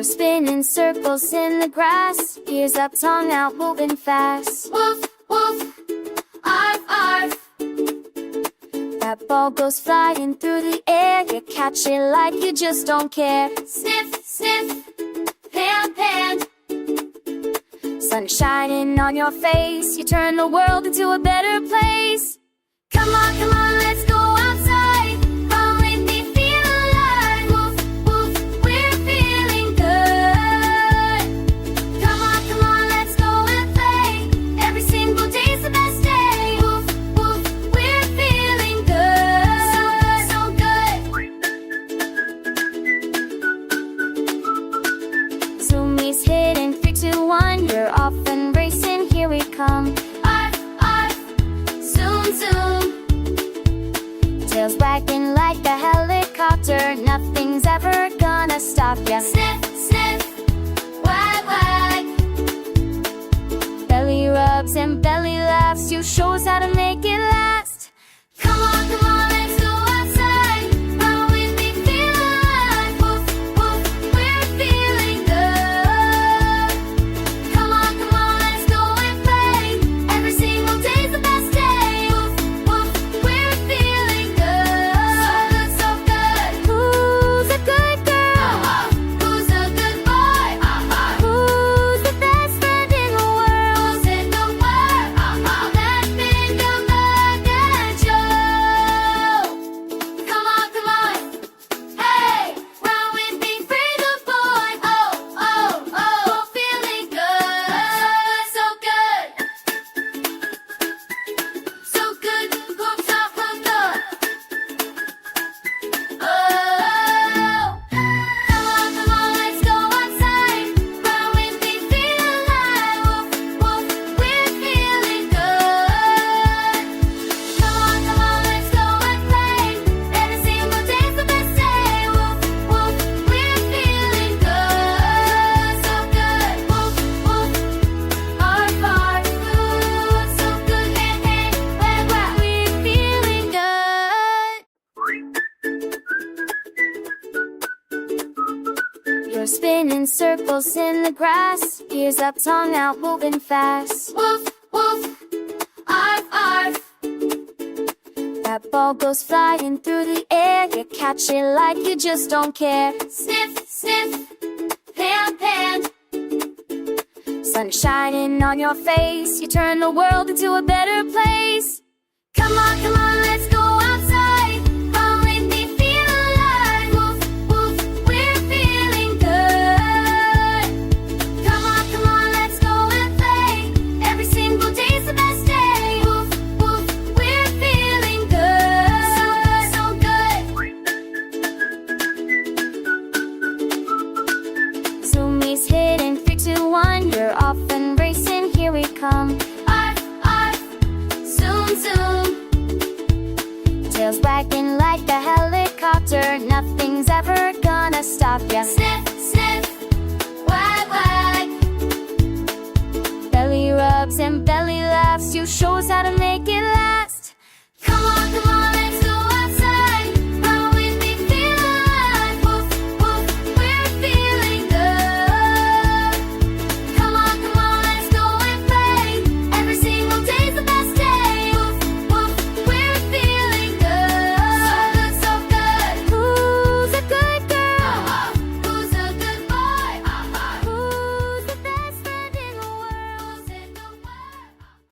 You're spinning circles in the grass, ears up, tongue out, moving fast. Woof, woof, arf, arf. That ball goes flying through the air, you catch it like you just don't care. Sniff, sniff, pan, pan. Sun shining on your face, you turn the world into a better place. Come on, let's go outside. Come with me, feel alive. Woof, woof, we're feeling good. Come on, let's go and play. Every single day's the best day. Woof, woof, we're feeling good. So good. Zoomies hitting 3, 2, 1. You're off and racing, here we come. Arf, arf, zoom, zoom. Tails wagging like a helicopter, nothing's ever gonna stop ya. Sniff, sniff, wag, wag. Belly rubs and belly laughs, you show us how to make it last. Come on, let's go outside. Run with me, feel alive. Woof, woof, we're feeling good. Come on, let's go and play. Every single day's the best day. Woof, woof, we're feeling good. So good. Who's a good girl? Who's a good boy? Who's the best friend in the world? Who's in the world? That big dog and Joe. Come on. Hey, run with me, free the boy. Oh, feeling good. So good. So good, hooked up, hooked up. Oh, come on, let's go outside. Run with me, feel alive. Woof, woof, we're feeling good. Come on, let's go and play. Every single day's the best day. Woof, woof, we're feeling good. So good. Woof, woof, arf, arf. Food so good, wag, wag. We're feeling good. You're spinning circles in the grass, ears up, tongue out, moving fast. Woof, woof, arf, arf. That ball goes flying through the air, you catch it like you just don't care. Sniff, sniff, pan, pan. Sun shining on your face, you turn the world into a better place. Come on, let's go outside. Come with me, feel alive. Woof, woof, we're feeling good. Come on, let's go and play. Every single day's the best day. Woof, woof, we're feeling good. So good. Zoomies hitting 3, 2, 1. You're off and racing, here we come. Arf, arf, zoom, zoom. Tails wagging like a helicopter, nothing's ever gonna stop ya. Sniff, sniff, wag, wag. Belly rubs and belly laughs, you show us how to make it last.